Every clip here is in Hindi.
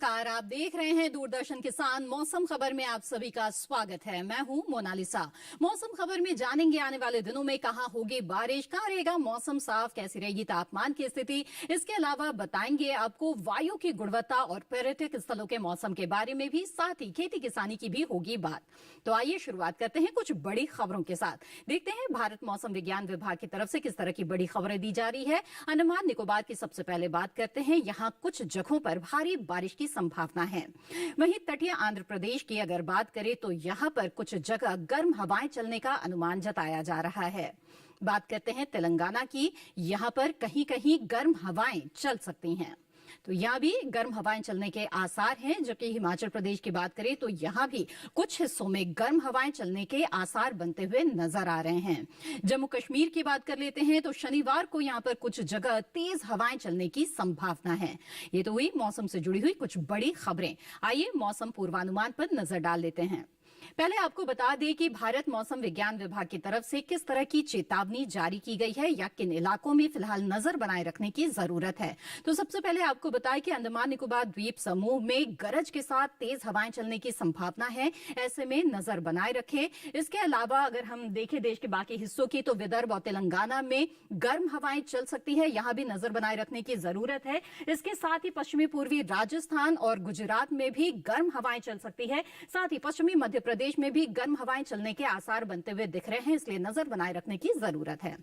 नमस्कार, आप देख रहे हैं दूरदर्शन किसान। मौसम खबर में आप सभी का स्वागत है। मैं हूं मोनालिसा। मौसम खबर में जानेंगे आने वाले दिनों में कहां होगी बारिश, कहां रहेगा मौसम साफ, कैसी रहेगी तापमान की स्थिति। इसके अलावा बताएंगे आपको वायु की गुणवत्ता और पर्यटक स्थलों के मौसम के बारे में भी, साथ ही खेती किसानी की भी होगी बात। तो आइए शुरुआत करते हैं कुछ बड़ी खबरों के साथ। देखते हैं भारत मौसम विज्ञान विभाग की तरफ से किस तरह की बड़ी खबरें दी जा रही है। अंडमान निकोबार की सबसे पहले बात करते हैं। यहाँ कुछ जगहों पर भारी बारिश की संभावना है। वहीं तटीय आंध्र प्रदेश की अगर बात करें तो यहाँ पर कुछ जगह गर्म हवाएं चलने का अनुमान जताया जा रहा है। बात करते हैं तेलंगाना की, यहाँ पर कहीं कहीं गर्म हवाएं चल सकती हैं। तो यहाँ भी गर्म हवाएं चलने के आसार हैं। जबकि हिमाचल प्रदेश की बात करें तो यहाँ भी कुछ हिस्सों में गर्म हवाएं चलने के आसार बनते हुए नजर आ रहे हैं। जम्मू कश्मीर की बात कर लेते हैं तो शनिवार को यहाँ पर कुछ जगह तेज हवाएं चलने की संभावना है। ये तो हुई मौसम से जुड़ी हुई कुछ बड़ी खबरें। आइए मौसम पूर्वानुमान पर नजर डाल लेते हैं। पहले आपको बता दें कि भारत मौसम विज्ञान विभाग की तरफ से किस तरह की चेतावनी जारी की गई है या किन इलाकों में फिलहाल नजर बनाए रखने की जरूरत है। तो सबसे पहले आपको बताएं कि अंडमान निकोबार द्वीप समूह में गरज के साथ तेज हवाएं चलने की संभावना है। ऐसे में नजर बनाए रखें। इसके अलावा अगर हम देखें देश के बाकी हिस्सों की, तो विदर्भ और तेलंगाना में गर्म हवाएं चल सकती है। यहां भी नजर बनाए रखने की जरूरत है। इसके साथ ही पश्चिमी पूर्वी राजस्थान और गुजरात में भी गर्म हवाएं चल सकती है। साथ ही पश्चिमी मध्य प्रदेश में भी गर्म हवाएं चलने के आसार बनते हुए दिख रहे हैं, इसलिए नजर बनाए रखने की जरूरत है।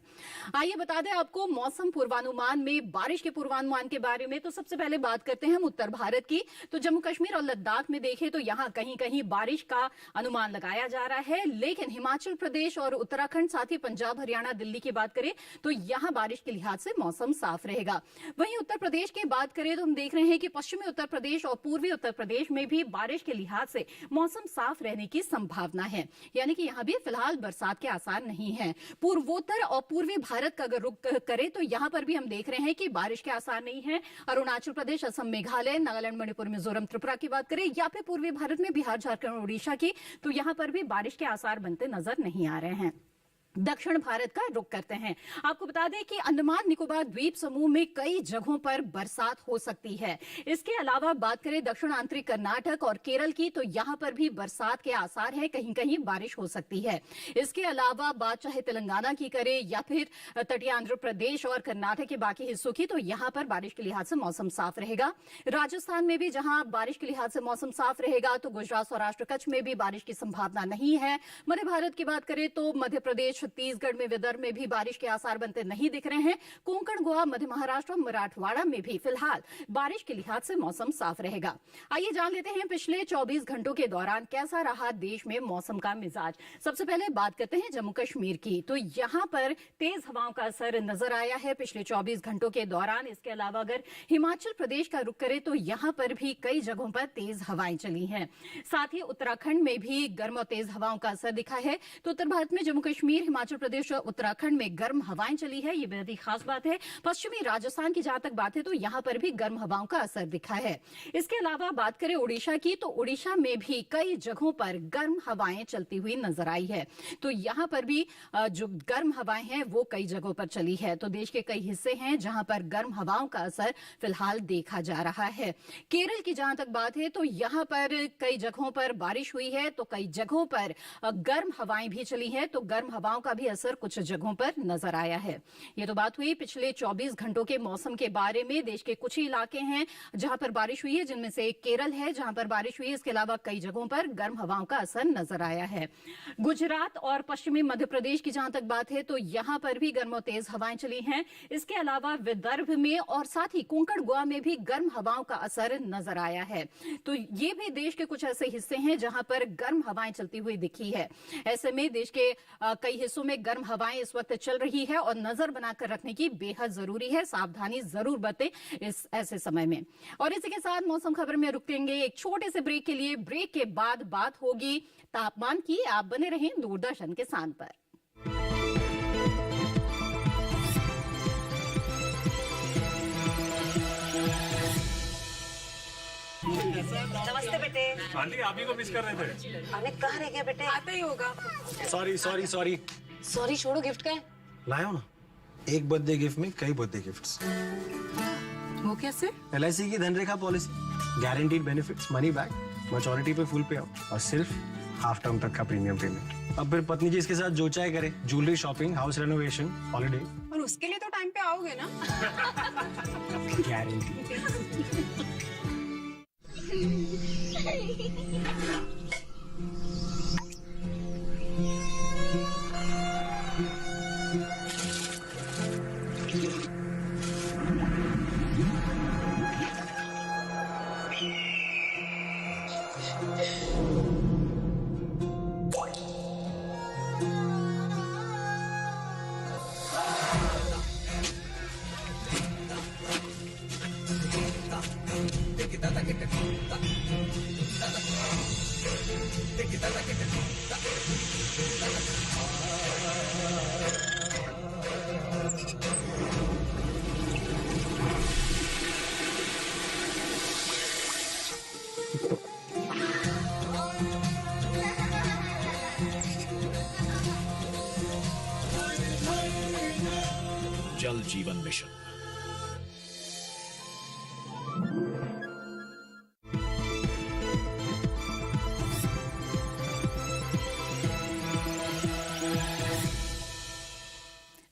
आइए बता दें आपको मौसम पूर्वानुमान में बारिश के पूर्वानुमान के बारे में। तो सबसे पहले बात करते हैं हम उत्तर भारत की। तो जम्मू कश्मीर और लद्दाख में देखें तो यहां कहीं कहीं बारिश का अनुमान लगाया जा रहा है। लेकिन हिमाचल प्रदेश और उत्तराखंड, साथ ही पंजाब, हरियाणा, दिल्ली की बात करें तो यहां बारिश के लिहाज से मौसम साफ रहेगा। वहीं उत्तर प्रदेश की बात करें तो हम देख रहे हैं कि पश्चिमी उत्तर प्रदेश और पूर्वी उत्तर प्रदेश में भी बारिश के लिहाज से मौसम साफ रहने की संभावना है। यानी कि यहां भी फिलहाल बरसात के आसार नहीं है। पूर्वोत्तर और पूर्वी भारत का अगर रुख करें तो यहां पर भी हम देख रहे हैं कि बारिश के आसार नहीं है। अरुणाचल प्रदेश, असम, मेघालय, नागालैंड, मणिपुर, मिजोरम, त्रिपुरा की बात करें या फिर पूर्वी भारत में बिहार, झारखंड, उड़ीसा की, तो यहां पर भी बारिश के आसार बनते नजर नहीं आ रहे हैं। दक्षिण भारत का रुख करते हैं। आपको बता दें कि अंडमान निकोबार द्वीप समूह में कई जगहों पर बरसात हो सकती है। इसके अलावा बात करें दक्षिण आंतरिक कर्नाटक और केरल की, तो यहां पर भी बरसात के आसार है, कहीं कहीं बारिश हो सकती है। इसके अलावा बात चाहे तेलंगाना की करें या फिर तटीय आंध्र प्रदेश और कर्नाटक के बाकी हिस्सों की, तो यहां पर बारिश के लिहाज से मौसम साफ रहेगा। राजस्थान में भी जहां बारिश के लिहाज से मौसम साफ रहेगा, तो गुजरात, सौराष्ट्र, कच्छ में भी बारिश की संभावना नहीं है। मध्य भारत की बात करें तो मध्य प्रदेश, छत्तीसगढ़ में, विदर्भ में भी बारिश के आसार बनते नहीं दिख रहे हैं। कोंकण, गोवा, मध्य महाराष्ट्र और मराठवाड़ा में भी फिलहाल बारिश के लिहाज से मौसम साफ रहेगा। आइए जान लेते हैं पिछले 24 घंटों के दौरान कैसा रहा देश में मौसम का मिजाज। सबसे पहले बात करते हैं जम्मू कश्मीर की। तो यहां पर तेज हवाओं का असर नजर आया है पिछले 24 घंटों के दौरान। इसके अलावा अगर हिमाचल प्रदेश का रुख करें तो यहां पर भी कई जगहों पर तेज हवाएं चली हैं। साथ ही उत्तराखंड में भी गर्म और तेज हवाओं का असर दिखा है। तो उत्तर भारत में जम्मू कश्मीर, हिमाचल प्रदेश, उत्तराखंड में गर्म हवाएं चली है, ये बेहद ही खास बात है। पश्चिमी राजस्थान की जहां तक बात है तो यहां पर भी गर्म हवाओं का असर दिखा है। इसके अलावा बात करें उड़ीसा की, तो उड़ीसा में भी कई जगहों पर गर्म हवाएं चलती हुई नजर आई है। तो यहां पर भी जो गर्म हवाएं हैं वो कई जगहों पर चली है। तो देश के कई हिस्से हैं जहां पर गर्म हवाओं का असर फिलहाल देखा जा रहा है। केरल की जहां तक बात है तो यहां पर कई जगहों पर बारिश हुई है, तो कई जगहों पर गर्म हवाएं भी चली हैं। तो गर्म हवाओं का भी असर कुछ जगहों पर नजर आया है। ये तो बात हुई पिछले 24 घंटों के मौसम के बारे में। देश के कुछ ही इलाके हैं जहां पर बारिश हुई है, जिनमें से केरल है जहां पर बारिश हुई है। इसके अलावा कई जगहों पर गर्म हवाओं का असर नजर आया है। गुजरात और पश्चिमी मध्य प्रदेश की जहां तक बात है तो यहां पर भी गर्म और तेज हवाएं चली हैं। इसके अलावा विदर्भ में और साथ ही कोंकण, गोवा में भी गर्म हवाओं का असर नजर आया है। तो ये भी देश के कुछ ऐसे हिस्से हैं जहां पर गर्म हवाएं चलती हुई दिखी है। ऐसे में देश के कई हिस्सों में गर्म हवाएं इस वक्त चल रही है और नजर बनाकर रखने की बेहद जरूरी है। सावधानी जरूर बरतें इस ऐसे समय में। और इसी के साथ मौसम खबर में रुकेंगे एक छोटे से ब्रेक के लिए। ब्रेक के बाद बात होगी तापमान की। आप बने रहें दूरदर्शन किसान पर। नमस्ते बेटे। आंटी आप ही को मिस कर रहे थे। अमित कहाँ रह गया बेटे? आता ही होगा। सॉरी सॉरी सॉरी सॉरी छोड़ो, गिफ्ट का है? लाया ना, एक बर्थडे गिफ्ट में कई बर्थडे गिफ्ट्स। वो कैसे? LIC की Dhanrekha policy. Guaranteed benefits, money back, maturity पे फुल पे आउट और सिर्फ हाफ टर्म तक का प्रीमियम पेमेंट। अब फिर पत्नी जी इसके साथ जो चाहे करे, jewellery shopping, house renovation, holiday, और उसके लिए तो टाइम पे आओगे ना? गारंटी। जल जीवन मिशन।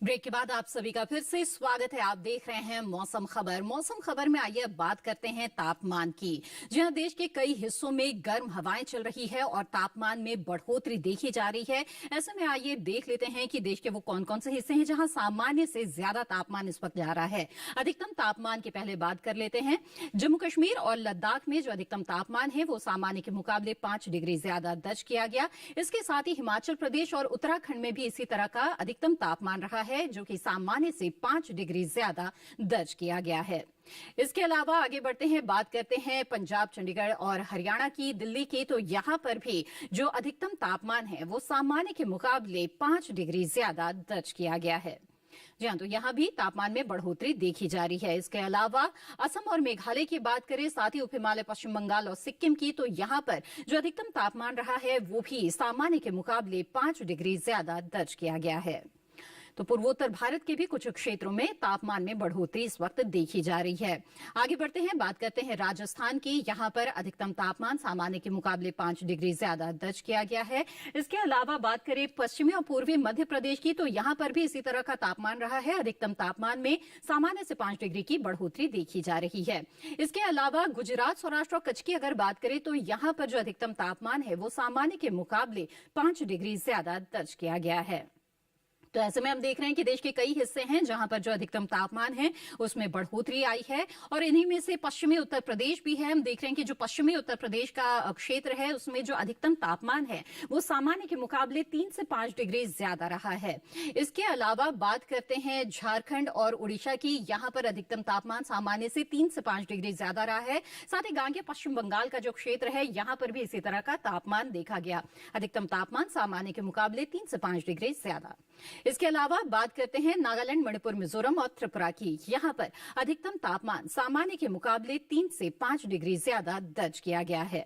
ब्रेक के बाद आप सभी का फिर से स्वागत है। आप देख रहे हैं मौसम खबर। मौसम खबर में आइए अब बात करते हैं तापमान की। जी हां, देश के कई हिस्सों में गर्म हवाएं चल रही है और तापमान में बढ़ोतरी देखी जा रही है। ऐसे में आइए देख लेते हैं कि देश के वो कौन कौन से हिस्से हैं जहां सामान्य से ज्यादा तापमान इस वक्त जा रहा है। अधिकतम तापमान की पहले बात कर लेते हैं। जम्मू कश्मीर और लद्दाख में जो अधिकतम तापमान है वो सामान्य के मुकाबले 5 डिग्री ज्यादा दर्ज किया गया। इसके साथ ही हिमाचल प्रदेश और उत्तराखंड में भी इसी तरह का अधिकतम तापमान रहा है, जो कि सामान्य से 5 डिग्री ज्यादा दर्ज किया गया है। इसके अलावा आगे बढ़ते हैं, बात करते हैं पंजाब, चंडीगढ़ और हरियाणा की, दिल्ली की। तो यहां पर भी जो अधिकतम तापमान है वो सामान्य के मुकाबले 5 डिग्री ज्यादा दर्ज किया गया है। जी हां, तो यहां भी तापमान में बढ़ोतरी देखी जा रही है। इसके अलावा असम और मेघालय की बात करें, साथ ही उप हिमालय, पश्चिम बंगाल और सिक्किम की, तो यहां पर जो अधिकतम तापमान रहा है वो भी सामान्य के मुकाबले 5 डिग्री ज्यादा दर्ज किया गया है। तो पूर्वोत्तर भारत के भी कुछ क्षेत्रों में तापमान में बढ़ोतरी इस वक्त देखी जा रही है। आगे बढ़ते हैं, बात करते हैं राजस्थान की। यहां पर अधिकतम तापमान सामान्य के मुकाबले 5 डिग्री ज्यादा दर्ज किया गया है। इसके अलावा बात करें पश्चिमी और पूर्वी मध्य प्रदेश की, तो यहां पर भी इसी तरह का तापमान रहा है। अधिकतम तापमान में सामान्य से 5 डिग्री की बढ़ोतरी देखी जा रही है। इसके अलावा गुजरात, सौराष्ट्र और कच्छ की अगर बात करें तो यहां पर जो अधिकतम तापमान है वो सामान्य के मुकाबले 5 डिग्री ज्यादा दर्ज किया गया है। तो ऐसे में हम देख रहे हैं कि देश के कई हिस्से हैं जहां पर जो अधिकतम तापमान है उसमें बढ़ोतरी आई है, और इन्हीं में से पश्चिमी उत्तर प्रदेश भी है। हम देख रहे हैं कि जो पश्चिमी उत्तर प्रदेश का क्षेत्र है उसमें जो अधिकतम तापमान है वो सामान्य के मुकाबले 3 से 5 डिग्री ज्यादा रहा है। इसके अलावा बात करते हैं झारखंड और उड़ीसा की। यहां पर अधिकतम तापमान सामान्य से 3 से 5 डिग्री ज्यादा रहा है। साथ ही गांगे पश्चिम बंगाल का जो क्षेत्र है यहां पर भी इसी तरह का तापमान देखा गया। अधिकतम तापमान सामान्य के मुकाबले 3 से 5 डिग्री ज्यादा। इसके अलावा बात करते हैं नागालैंड, मणिपुर, मिजोरम और त्रिपुरा की। यहां पर अधिकतम तापमान सामान्य के मुकाबले 3 से 5 डिग्री ज्यादा दर्ज किया गया है।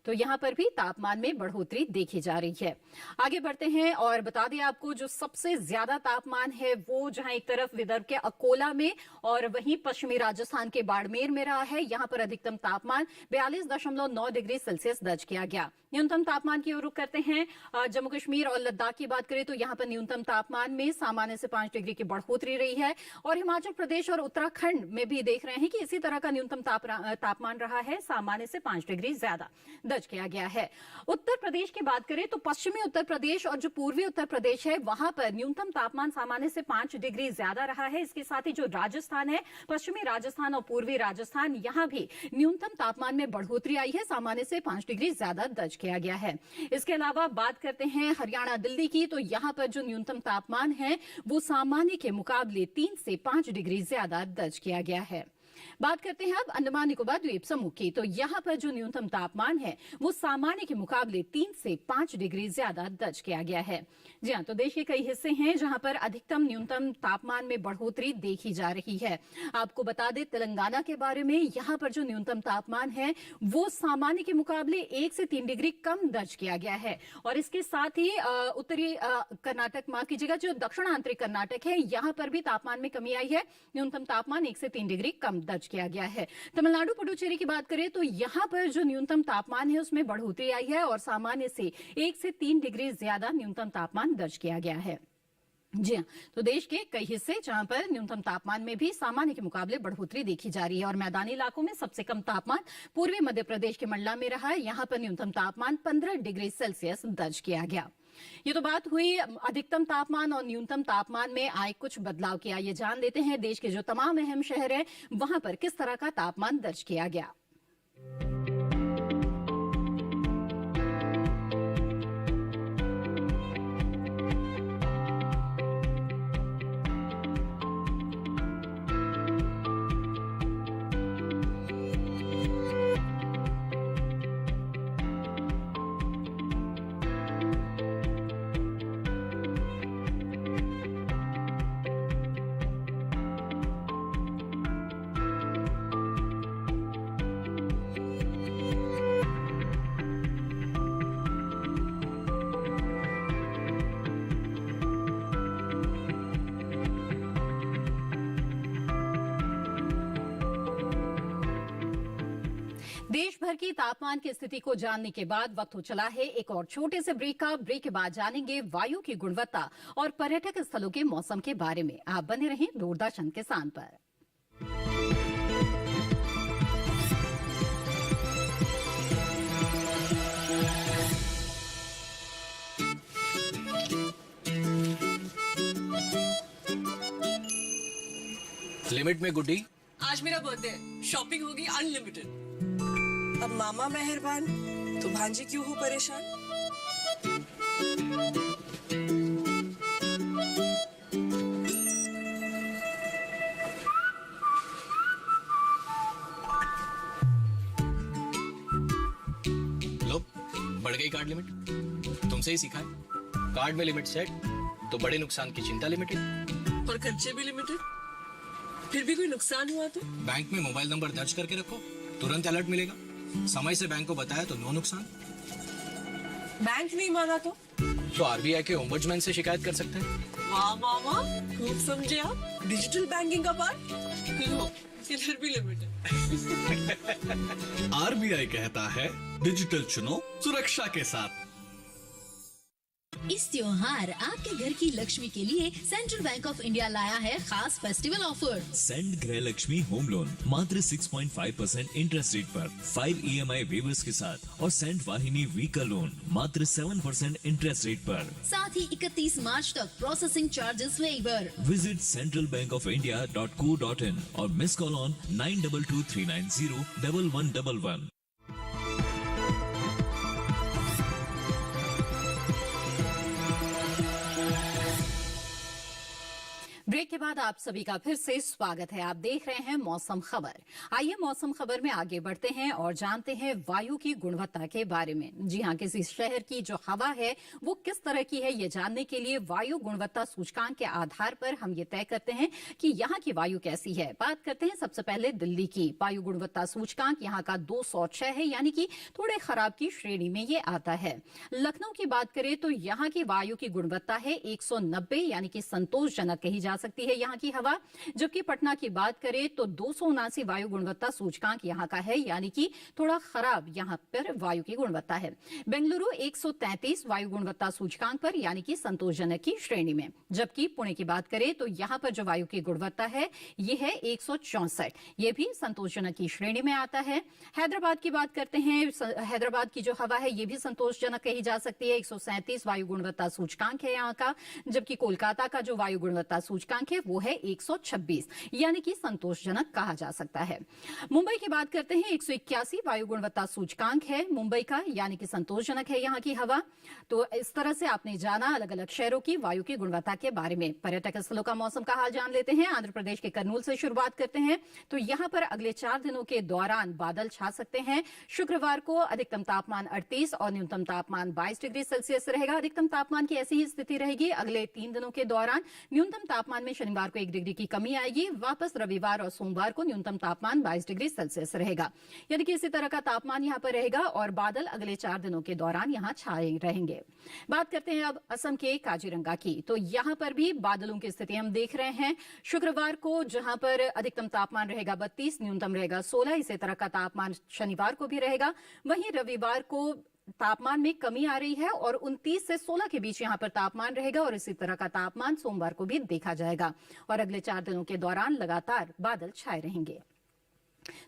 तो यहां पर भी तापमान में बढ़ोतरी देखी जा रही है। आगे बढ़ते हैं और बता दें आपको जो सबसे ज्यादा तापमान है वो जहां एक तरफ विदर्भ के अकोला में और वहीं पश्चिमी राजस्थान के बाड़मेर में रहा है। यहां पर अधिकतम तापमान 42.9 डिग्री सेल्सियस दर्ज किया गया। न्यूनतम तापमान की ओर रुख करते हैं। जम्मू कश्मीर और लद्दाख की बात करें तो यहां पर न्यूनतम तापमान में सामान्य से 5 डिग्री की बढ़ोतरी रही है, और हिमाचल प्रदेश और उत्तराखंड में भी देख रहे हैं कि इसी तरह का न्यूनतम तापमान रहा है, सामान्य से 5 डिग्री ज्यादा दर्ज किया गया है। उत्तर प्रदेश की बात करें तो पश्चिमी उत्तर प्रदेश और जो पूर्वी उत्तर प्रदेश है वहां पर न्यूनतम तापमान सामान्य से 5 डिग्री ज्यादा रहा है। इसके साथ ही जो राजस्थान है, पश्चिमी राजस्थान और पूर्वी राजस्थान, यहां भी न्यूनतम तापमान में बढ़ोतरी आई है, सामान्य से 5 डिग्री ज्यादा दर्ज किया गया है। इसके अलावा बात करते हैं हरियाणा, दिल्ली की, तो यहां पर जो न्यूनतम तापमान है वो सामान्य के मुकाबले 3 से 5 डिग्री ज्यादा दर्ज किया गया है। बात करते हैं अब अंडमान निकोबार द्वीप समूह की, तो यहां पर जो न्यूनतम तापमान है वो सामान्य के मुकाबले 3 से 5 डिग्री ज्यादा दर्ज किया गया है। जी हां, तो देश के कई हिस्से हैं जहां पर अधिकतम न्यूनतम तापमान में बढ़ोतरी देखी जा रही है। आपको बता दें तेलंगाना के बारे में, यहां पर जो न्यूनतम तापमान है वो सामान्य के मुकाबले 1 से 3 डिग्री कम दर्ज किया गया है। और इसके साथ ही उत्तरी कर्नाटक, माफ कीजिएगा, जो दक्षिण आंतरिक कर्नाटक है, यहां पर भी तापमान में कमी आई है। न्यूनतम तापमान 1 से 3 डिग्री कम दर्ज किया गया है। तमिलनाडु पुडुचेरी की बात करें तो यहाँ पर जो न्यूनतम तापमान है उसमें बढ़ोतरी आई है और सामान्य से 1 से 3 डिग्री ज्यादा न्यूनतम तापमान दर्ज किया गया है। जी हाँ, तो देश के कई हिस्से जहां पर न्यूनतम तापमान में भी सामान्य के मुकाबले बढ़ोतरी देखी जा रही है और मैदानी इलाकों में सबसे कम तापमान पूर्वी मध्य प्रदेश के मंडला में रहा है। यहां पर न्यूनतम तापमान 15 डिग्री सेल्सियस दर्ज किया गया। ये तो बात हुई अधिकतम तापमान और न्यूनतम तापमान में आए कुछ बदलाव की। आइए जान लेते हैं देश के जो तमाम अहम शहर हैं वहां पर किस तरह का तापमान दर्ज किया गया। देश भर की तापमान की स्थिति को जानने के बाद वक्त हो चला है एक और छोटे से ब्रेक का। ब्रेक के बाद जानेंगे वायु की गुणवत्ता और पर्यटक स्थलों के मौसम के बारे में। आप बने रहें दूरदर्शन किसान पर। लिमिट में गुड्डी। आज मेरा बर्थडे है, शॉपिंग होगी अनलिमिटेड। अब मामा मेहरबान तो भांजी क्यों हो परेशान। लो, बढ़ गई कार्ड लिमिट। तुमसे ही सीखा है। कार्ड में लिमिट सेट तो बड़े नुकसान की चिंता लिमिटेड और खर्चे भी लिमिटेड। फिर भी कोई नुकसान हुआ तो बैंक में मोबाइल नंबर दर्ज करके रखो, तुरंत अलर्ट मिलेगा। समय से बैंक को बताया तो नो नुकसान। बैंक नहीं माना तो आरबीआई के ओम्बुड्समैन से शिकायत कर सकते हैं। वाह मामा, खूब समझे आप। डिजिटल बैंकिंग का पार्ट। लो, इधर भी लिमिटेड। आरबीआई कहता है डिजिटल चुनो सुरक्षा के साथ। इस त्योहार आपके घर की लक्ष्मी के लिए सेंट्रल बैंक ऑफ इंडिया लाया है खास फेस्टिवल ऑफर। सेंड गृह लक्ष्मी होम लोन मात्र 6.5% इंटरेस्ट रेट पर 5 EMI वेवर्स के साथ और सेंड वाहिनी व्हीकल लोन मात्र 7% इंटरेस्ट रेट पर। साथ ही 31 मार्च तक processing charges waiver. Visit centralbankofIndia.co.in और मिस कॉल ऑन 9223901111। ब्रेक के बाद आप सभी का फिर से स्वागत है। आप देख रहे हैं मौसम खबर। आइए मौसम खबर में आगे बढ़ते हैं और जानते हैं वायु की गुणवत्ता के बारे में। जी हां, किसी शहर की जो हवा है वो किस तरह की है ये जानने के लिए वायु गुणवत्ता सूचकांक के आधार पर हम ये तय करते हैं कि यहाँ की वायु कैसी है। बात करते हैं सबसे पहले दिल्ली की। वायु गुणवत्ता सूचकांक यहाँ का 206 है, यानी कि थोड़े खराब की श्रेणी में ये आता है। लखनऊ की बात करें तो यहाँ की वायु की गुणवत्ता है 190, यानी कि संतोषजनक कही जा सकती है यहाँ की हवा। जबकि पटना की बात करें तो 279 वायु गुणवत्ता सूचकांक यहाँ का है, यानी कि थोड़ा खराब यहाँ पर वायु की गुणवत्ता है। बेंगलुरु 133 वायु गुणवत्ता सूचकांक पर, यानी कि संतोषजनक की श्रेणी में। जबकि पुणे की बात करें तो यहाँ पर जो वायु की गुणवत्ता है ये है 164, ये भी संतोषजनक की श्रेणी में आता है। हैदराबाद की बात करते हैं, हैदराबाद की जो हवा है ये भी संतोषजनक कही जा सकती है। 137 वायु गुणवत्ता सूचकांक है यहाँ का। जबकि कोलकाता का जो वायु गुणवत्ता सूचकांक है वो है 126, यानी कि संतोषजनक कहा जा सकता है। मुंबई की बात करते हैं, 181 वायु गुणवत्ता सूचकांक है मुंबई का, यानी कि संतोषजनक है यहाँ की हवा। तो इस तरह से आपने जाना अलग अलग शहरों की वायु की गुणवत्ता के बारे में। पर्यटक स्थलों का मौसम का हाल जान लेते हैं। आंध्र प्रदेश के कर्नूल से शुरुआत करते हैं। तो यहाँ पर अगले 4 दिनों के दौरान बादल छा सकते हैं। शुक्रवार को अधिकतम तापमान 38 और न्यूनतम तापमान 22 डिग्री सेल्सियस रहेगा। अधिकतम तापमान की ऐसी ही स्थिति रहेगी अगले 3 दिनों के दौरान। न्यूनतम तापमान में में शनिवार को 1 डिग्री की कमी आएगी। वापस रविवार और सोमवार को न्यूनतम तापमान 22 डिग्री सेल्सियस रहेगा, यानी कि इसी तरह का तापमान यहाँ पर रहेगा और बादल अगले 4 दिनों के दौरान यहाँ छाए रहेंगे। बात करते हैं अब असम के काजीरंगा की, तो यहाँ पर भी बादलों की स्थिति हम देख रहे हैं। शुक्रवार को जहां पर अधिकतम तापमान रहेगा 32, न्यूनतम रहेगा 16, इसी तरह का तापमान शनिवार को भी रहेगा। वहीं रविवार को तापमान में कमी आ रही है और 29 से 16 के बीच यहां पर तापमान रहेगा और इसी तरह का तापमान सोमवार को भी देखा जाएगा और अगले 4 दिनों के दौरान लगातार बादल छाए रहेंगे।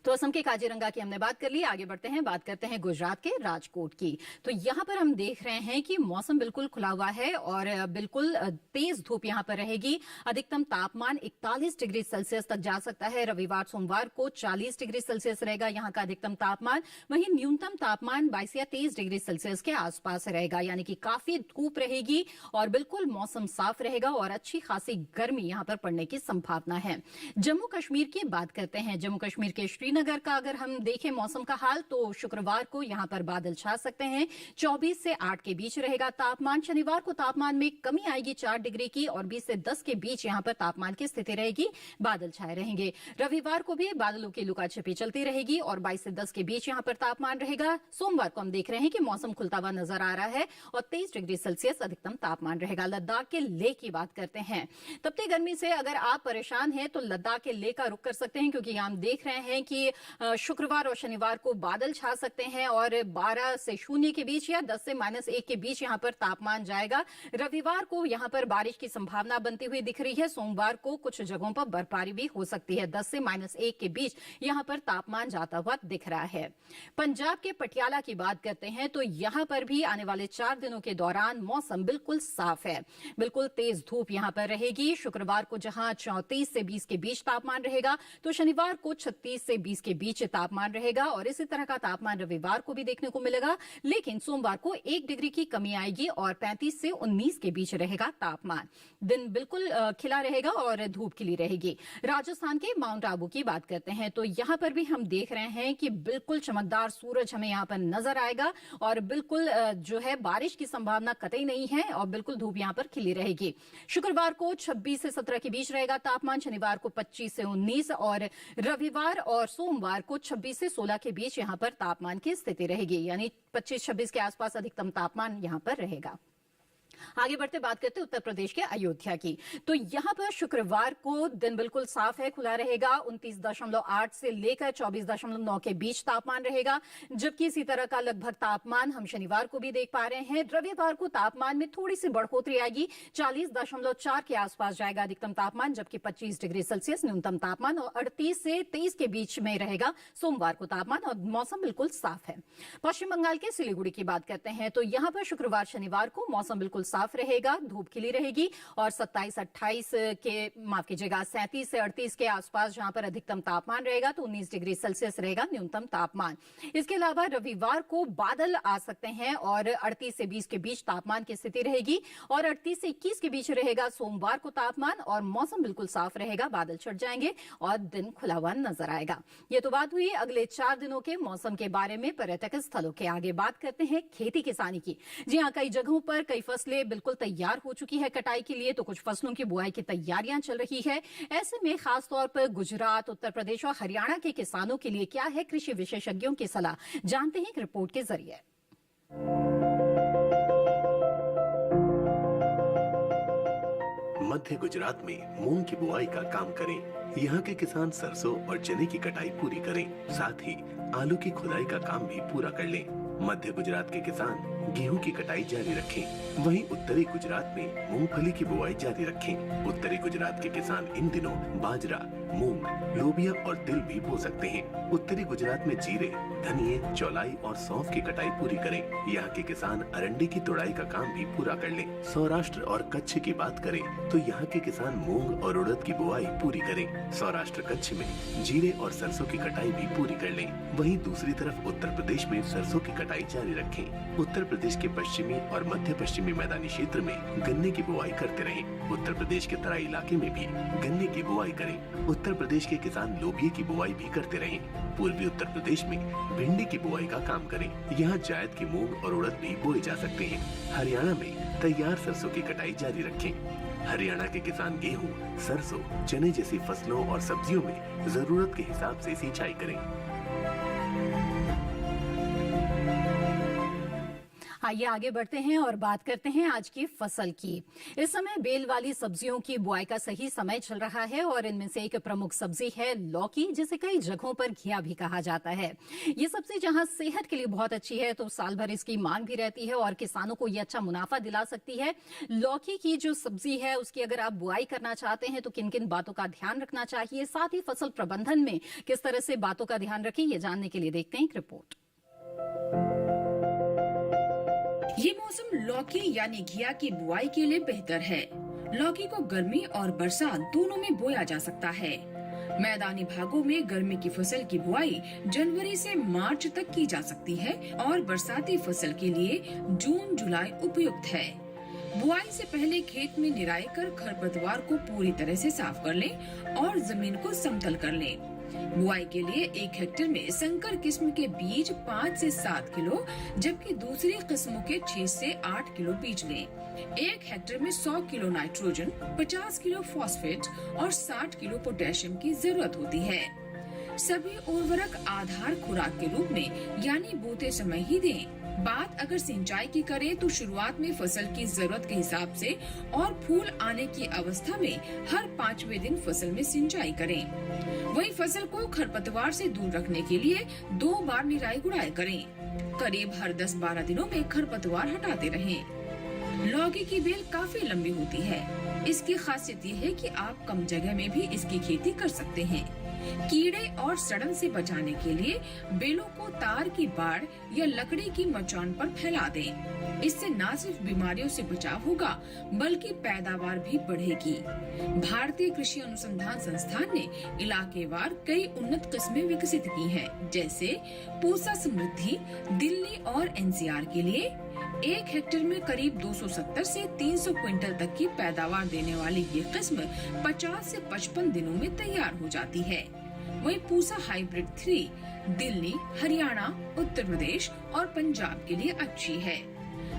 तो असम के काजीरंगा की हमने बात कर ली, आगे बढ़ते हैं, बात करते हैं गुजरात के राजकोट की। तो यहां पर हम देख रहे हैं कि मौसम बिल्कुल खुला हुआ है और बिल्कुल तेज धूप यहां पर रहेगी। अधिकतम तापमान 41 डिग्री सेल्सियस तक जा सकता है। रविवार सोमवार को 40 डिग्री सेल्सियस रहेगा यहां का अधिकतम तापमान। वहीं न्यूनतम तापमान 22 या 23 डिग्री सेल्सियस के आसपास रहेगा, यानी कि काफी धूप रहेगी और बिल्कुल मौसम साफ रहेगा और अच्छी खासी गर्मी यहां पर पड़ने की संभावना है। जम्मू कश्मीर की बात करते हैं। जम्मू कश्मीर के श्रीनगर का अगर हम देखें मौसम का हाल, तो शुक्रवार को यहां पर बादल छा सकते हैं। 24 से 8 के बीच रहेगा तापमान। शनिवार को तापमान में कमी आएगी 4 डिग्री की और 20 से 10 के बीच यहां पर तापमान की स्थिति रहेगी, बादल छाए रहेंगे। रविवार को भी बादलों की लुकाछिपी चलती रहेगी और 22 से 10 के बीच यहां पर तापमान रहेगा। सोमवार को हम देख रहे हैं कि मौसम खुलता हुआ नजर आ रहा है और 23 डिग्री सेल्सियस अधिकतम तापमान रहेगा। लद्दाख के लेह की बात करते हैं। तपती गर्मी से अगर आप परेशान हैं तो लद्दाख के लेह का रुख कर सकते हैं, क्योंकि हम देख रहे हैं कि शुक्रवार और शनिवार को बादल छा सकते हैं और 12 से 0 के बीच या 10 से -1 के बीच यहां पर तापमान जाएगा। रविवार को यहां पर बारिश की संभावना बनती हुई दिख रही है। सोमवार को कुछ जगहों पर बर्फबारी भी हो सकती है। 10 से -1 के बीच यहां पर तापमान जाता हुआ दिख रहा है। पंजाब के पटियाला की बात करते हैं तो यहां पर भी आने वाले 4 दिनों के दौरान मौसम बिल्कुल साफ है। बिल्कुल तेज धूप यहां पर रहेगी। शुक्रवार को जहां 34 से 20 के बीच तापमान रहेगा, तो शनिवार को 36 से 20 के बीच तापमान रहेगा और इसी तरह का तापमान रविवार को भी देखने को मिलेगा। लेकिन सोमवार को 1 डिग्री की कमी आएगी और 35 से 19 के बीच रहेगा तापमान। दिन बिल्कुल खिला रहेगा और धूप खिली रहेगी। राजस्थान के माउंट आबू की बात करते हैं तो यहां पर भी हम देख रहे हैं कि बिल्कुल चमकदार सूरज हमें यहां पर नजर आएगा और बिल्कुल जो है बारिश की संभावना कतई नहीं है और बिल्कुल धूप यहां पर खिली रहेगी। शुक्रवार को 26 से 17 के बीच रहेगा तापमान, शनिवार को 25 से 19 और रविवार और सोमवार को 26 से 16 के बीच यहां पर तापमान की स्थिति रहेगी, यानी 25-26 के आसपास अधिकतम तापमान यहां पर रहेगा। आगे बढ़ते बात करते हैं उत्तर प्रदेश के अयोध्या की। तो यहां पर शुक्रवार को दिन बिल्कुल साफ है, खुला रहेगा। 29.8 से लेकर 24.9 के बीच तापमान रहेगा, जबकि इसी तरह का लगभग तापमान हम शनिवार को भी देख पा रहे हैं। रविवार को तापमान में थोड़ी सी बढ़ोतरी आएगी, 40.4 के आसपास जाएगा अधिकतम तापमान, जबकि 25 डिग्री सेल्सियस न्यूनतम तापमान और 38 से 23 के बीच में रहेगा सोमवार को तापमान और मौसम बिल्कुल साफ है। पश्चिम बंगाल के सिलीगुड़ी की बात करते हैं तो यहां पर शुक्रवार शनिवार को मौसम बिल्कुल साफ रहेगा, धूप खिली रहेगी और 27-28 के 37 से 38 के आसपास जहां पर अधिकतम तापमान रहेगा, तो 19 डिग्री सेल्सियस रहेगा न्यूनतम तापमान। इसके अलावा रविवार को बादल आ सकते हैं और 38 से 20 के बीच तापमान की स्थिति रहेगी और 38 से 21 के बीच रहेगा सोमवार को तापमान और मौसम बिल्कुल साफ रहेगा, बादल छट जाएंगे और दिन खुला हुआ नजर आएगा। ये तो बात हुई अगले 4 दिनों के मौसम के बारे में पर्यटक स्थलों के। आगे बात करते हैं खेती किसानी की। जी हाँ, कई जगहों पर कई फसलें बिल्कुल तैयार हो चुकी है कटाई के लिए, तो कुछ फसलों की बुआई की तैयारियां चल रही है। ऐसे में खासतौर पर गुजरात, उत्तर प्रदेश और हरियाणा के किसानों के लिए क्या है कृषि विशेषज्ञों की सलाह, जानते हैं एक रिपोर्ट के जरिए। मध्य गुजरात में मूंग की बुआई का काम करें। यहाँ के किसान सरसों और चने की कटाई पूरी करें, साथ ही आलू की खुदाई का काम भी पूरा कर लें। मध्य गुजरात के किसान गेहूं की कटाई जारी रखें। वहीं उत्तरी गुजरात में मूंगफली की बुआई जारी रखें। उत्तरी गुजरात के किसान इन दिनों बाजरा, मूंग, लोबिया और तिल भी बो सकते हैं। उत्तरी गुजरात में जीरे, धनिये, चौलाई और सौंफ की कटाई पूरी करें। यहाँ के किसान अरंडी की तुड़ाई का काम भी पूरा कर लें। सौराष्ट्र और कच्छ की बात करें तो यहाँ के किसान मूंग और उड़द की बुआई पूरी करें। सौराष्ट्र कच्छ में जीरे और सरसों की कटाई भी पूरी कर लें। वहीं दूसरी तरफ उत्तर प्रदेश में सरसों की कटाई जारी रखें। उत्तर प्रदेश के पश्चिमी और मध्य पश्चिमी मैदानी क्षेत्र में गन्ने की बुआई करते रहें। उत्तर प्रदेश के तराई इलाके में भी गन्ने की बुआई करें। उत्तर उत्तर प्रदेश के किसान लोबिया की बुआई भी करते रहें। पूर्वी उत्तर प्रदेश में भिंडी की बुआई का काम करें। यहाँ जायद की मूंग और उड़द भी बोए जा सकते हैं। हरियाणा में तैयार सरसों की कटाई जारी रखें। हरियाणा के किसान गेहूं, सरसों, चने जैसी फसलों और सब्जियों में जरूरत के हिसाब से सिंचाई करें। आइए आगे बढ़ते हैं और बात करते हैं आज की फसल की। इस समय बेल वाली सब्जियों की बुआई का सही समय चल रहा है और इनमें से एक प्रमुख सब्जी है लौकी, जिसे कई जगहों पर घिया भी कहा जाता है। ये सब्जी जहां सेहत के लिए बहुत अच्छी है तो साल भर इसकी मांग भी रहती है और किसानों को ये अच्छा मुनाफा दिला सकती है। लौकी की जो सब्जी है उसकी अगर आप बुआई करना चाहते हैं तो किन किन बातों का ध्यान रखना चाहिए, साथ ही फसल प्रबंधन में किस तरह से बातों का ध्यान रखें, ये जानने के लिए देखते हैं एक रिपोर्ट। ये मौसम लौकी यानी घिया की बुआई के लिए बेहतर है। लौकी को गर्मी और बरसात दोनों में बोया जा सकता है। मैदानी भागों में गर्मी की फसल की बुआई जनवरी से मार्च तक की जा सकती है और बरसाती फसल के लिए जून जुलाई उपयुक्त है। बुआई से पहले खेत में निराई कर खरपतवार को पूरी तरह से साफ कर लें और जमीन को समतल कर लें। बुआई के लिए 1 हेक्टेयर में संकर किस्म के बीज 5 से 7 किलो जबकि दूसरी किस्मों के 6 से 8 किलो बीज लें। 1 हेक्टेयर में 100 किलो नाइट्रोजन, 50 किलो फॉस्फेट और 60 किलो पोटेशियम की जरूरत होती है। सभी उर्वरक आधार खुराक के रूप में यानी बोते समय ही दें। बात अगर सिंचाई की करें तो शुरुआत में फसल की जरूरत के हिसाब से और फूल आने की अवस्था में हर 5वें दिन फसल में सिंचाई करें। वहीं फसल को खरपतवार से दूर रखने के लिए 2 बार निराई गुड़ाई करें। करीब हर 10-12 दिनों में खरपतवार हटाते रहें। लौकी की बेल काफी लंबी होती है। इसकी खासियत ये है कि आप कम जगह में भी इसकी खेती कर सकते हैं। कीड़े और सड़न से बचाने के लिए बेलों को तार की बाड़ या लकड़ी की मचान पर फैला दें। इससे न सिर्फ बीमारियों से बचाव होगा बल्कि पैदावार भी बढ़ेगी। भारतीय कृषि अनुसंधान संस्थान ने इलाकेवार कई उन्नत किस्में विकसित की हैं, जैसे पूसा समृद्धि दिल्ली और एनसीआर के लिए 1 हेक्टेयर में करीब 270 से 300 क्विंटल तक की पैदावार देने वाली ये किस्म 50 से 55 दिनों में तैयार हो जाती है। वहीं पूसा हाइब्रिड 3 दिल्ली, हरियाणा, उत्तर प्रदेश और पंजाब के लिए अच्छी है।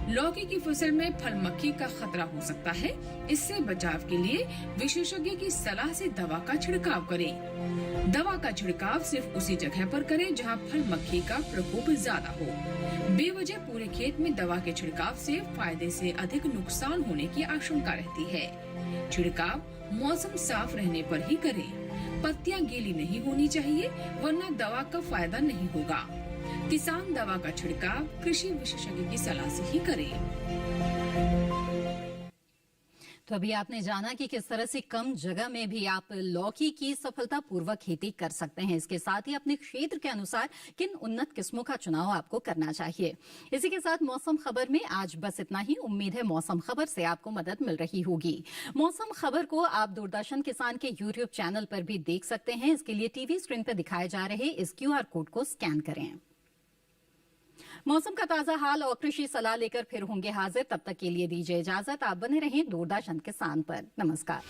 लौकी की फसल में फल मक्खी का खतरा हो सकता है। इससे बचाव के लिए विशेषज्ञ की सलाह से दवा का छिड़काव करें। दवा का छिड़काव सिर्फ उसी जगह पर करें जहां फल मक्खी का प्रकोप ज्यादा हो। बेवजह पूरे खेत में दवा के छिड़काव से फायदे से अधिक नुकसान होने की आशंका रहती है। छिड़काव मौसम साफ रहने पर ही करें। पत्तियां गीली नहीं होनी चाहिए वरना दवा का फायदा नहीं होगा। किसान दवा का छिड़काव कृषि विशेषज्ञ की सलाह से ही करें। तो अभी आपने जाना कि किस तरह से कम जगह में भी आप लौकी की सफलतापूर्वक खेती कर सकते हैं। इसके साथ ही अपने क्षेत्र के अनुसार किन उन्नत किस्मों का चुनाव आपको करना चाहिए। इसी के साथ मौसम खबर में आज बस इतना ही। उम्मीद है मौसम खबर से आपको मदद मिल रही होगी। मौसम खबर को आप दूरदर्शन किसान के YouTube चैनल पर भी देख सकते हैं। इसके लिए टीवी स्क्रीन पर दिखाए जा रहे इस QR कोड को स्कैन करें। मौसम का ताजा हाल और कृषि सलाह लेकर फिर होंगे हाजिर। तब तक के लिए दीजिए इजाजत। आप बने रहें दूरदर्शन किसान पर। नमस्कार।